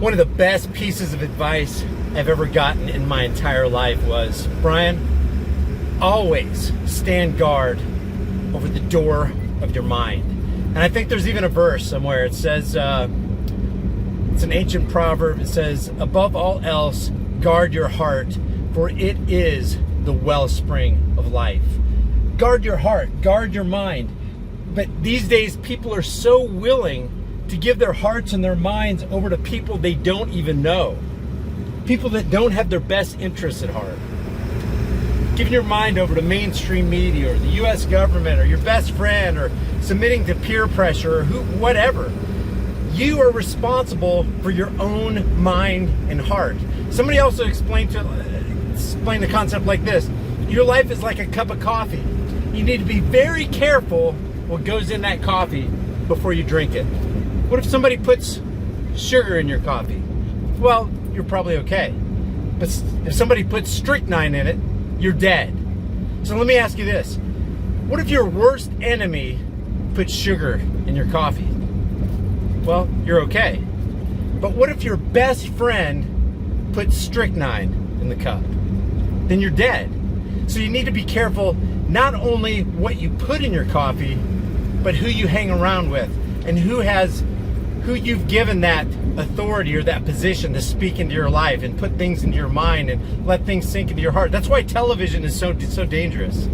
One of the best pieces of advice I've ever gotten in my entire life was, Brian, always stand guard over the door of your mind. And I think there's even a verse somewhere. It says, it's an ancient proverb. It says, above all else, guard your heart, for it is the wellspring of life. Guard your heart, guard your mind. But these days, people are so willing to give their hearts and their minds over to people they don't even know. People that don't have their best interests at heart. Giving your mind over to mainstream media or the US government or your best friend or submitting to peer pressure or whatever. You are responsible for your own mind and heart. Somebody also explained the concept like this. Your life is like a cup of coffee. You need to be very careful what goes in that coffee before you drink it. What if somebody puts sugar in your coffee? Well, you're probably okay. But if somebody puts strychnine in it, you're dead. So let me ask you this. What if your worst enemy puts sugar in your coffee? Well, you're okay. But what if your best friend puts strychnine in the cup? Then you're dead. So you need to be careful not only what you put in your coffee, but who you hang around with and who you've given that authority or that position to speak into your life and put things into your mind and let things sink into your heart. That's why television is so dangerous.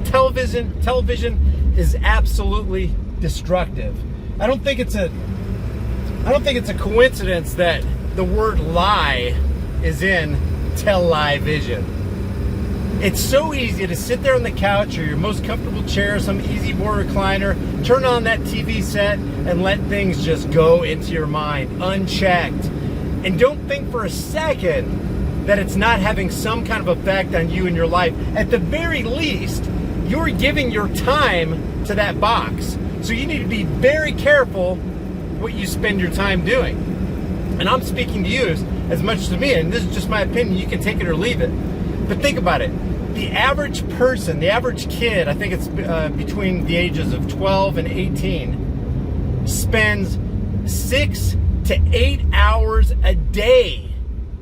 Television is absolutely destructive. I don't think it's a coincidence that the word lie is in television. It's so easy to sit there on the couch or your most comfortable chair, some easy board recliner, turn on that TV set and let things just go into your mind unchecked. And don't think for a second that it's not having some kind of effect on you and your life. At the very least, you're giving your time to that box. So you need to be very careful what you spend your time doing. And I'm speaking to you as much to me, and this is just my opinion. You can take it or leave it. But think about it. The average person, the average kid, I think it's between the ages of 12 and 18, spends 6 to 8 hours a day,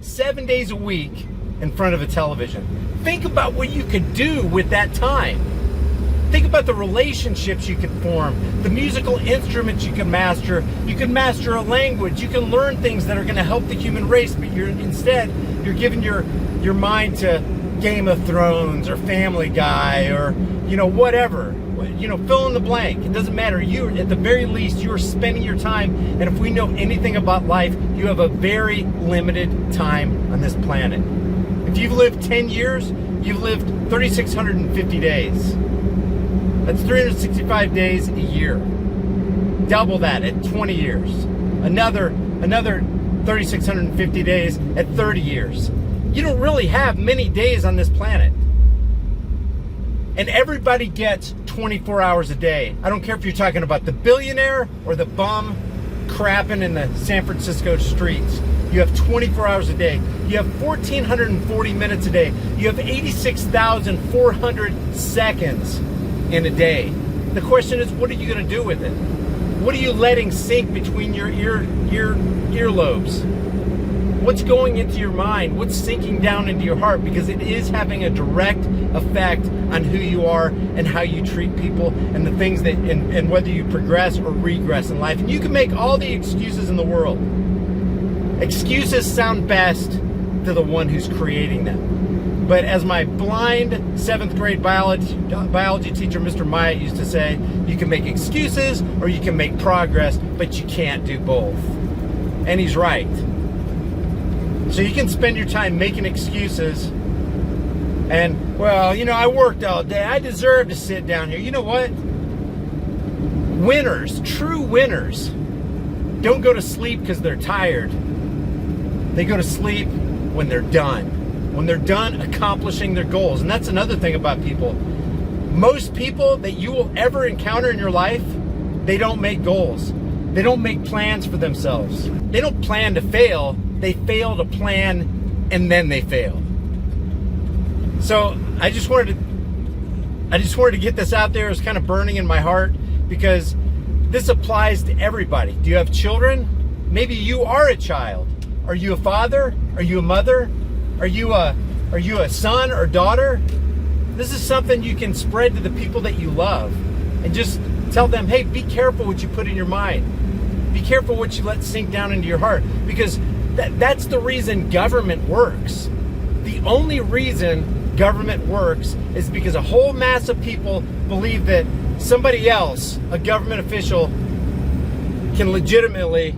7 days a week in front of a television. Think about what you could do with that time. Think about the relationships you could form, the musical instruments you can master. You can master a language. You can learn things that are going to help the human race, but instead you're giving your mind to Game of Thrones or Family Guy or whatever. Fill in the blank. It doesn't matter. You, at the very least, you're spending your time, and if we know anything about life, you have a very limited time on this planet. If you've lived 10 years, you've lived 3,650 days. That's 365 days a year. Double that at 20 years. Another 3,650 days at 30 years. You don't really have many days on this planet. And everybody gets 24 hours a day. I don't care if you're talking about the billionaire or the bum crapping in the San Francisco streets. You have 24 hours a day. You have 1,440 minutes a day. You have 86,400 seconds in a day. The question is, what are you going to do with it? What are you letting sink between your earlobes? What's going into your mind? What's sinking down into your heart? Because it is having a direct effect on who you are and how you treat people and the things that, and whether you progress or regress in life. And you can make all the excuses in the world. Excuses sound best to the one who's creating them. But as my blind 7th grade biology teacher, Mr. Myatt, used to say, you can make excuses or you can make progress, but you can't do both. And he's right. So you can spend your time making excuses and, I worked all day. I deserve to sit down here. You know what? Winners, true winners, don't go to sleep because they're tired. They go to sleep when they're done. When they're done accomplishing their goals. And that's another thing about people. Most people that you will ever encounter in your life, they don't make goals. They don't make plans for themselves. They don't plan to fail. They fail to plan, and then they fail. So I just wanted to get this out there. It's kind of burning in my heart because this applies to everybody. Do you have children? Maybe you are a child. Are you a father? Are you a mother? Are you a son or daughter? This is something you can spread to the people that you love, and just tell them, hey, be careful what you put in your mind. Be careful what you let sink down into your heart, because that's the reason government works. The only reason government works is because a whole mass of people believe that somebody else, a government official, can legitimately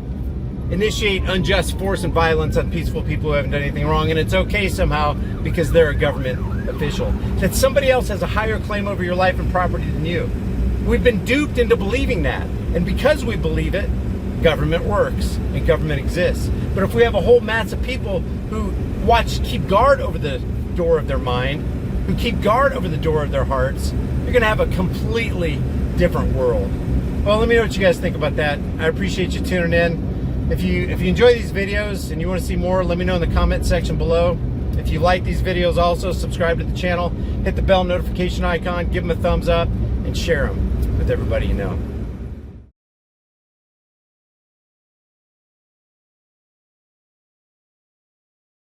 initiate unjust force and violence on peaceful people who haven't done anything wrong, and it's okay somehow because they're a government official. That somebody else has a higher claim over your life and property than you. We've been duped into believing that, and because we believe it, government works and government exists. But if we have a whole mass of people who keep guard over the door of their mind, who keep guard over the door of their hearts, you're going to have a completely different world. Well, let me know what you guys think about that. I appreciate you tuning in. If you enjoy these videos and you want to see more, let me know in the comment section below. If you like these videos, also subscribe to the channel, hit the bell notification icon, give them a thumbs up, and share them with everybody you know.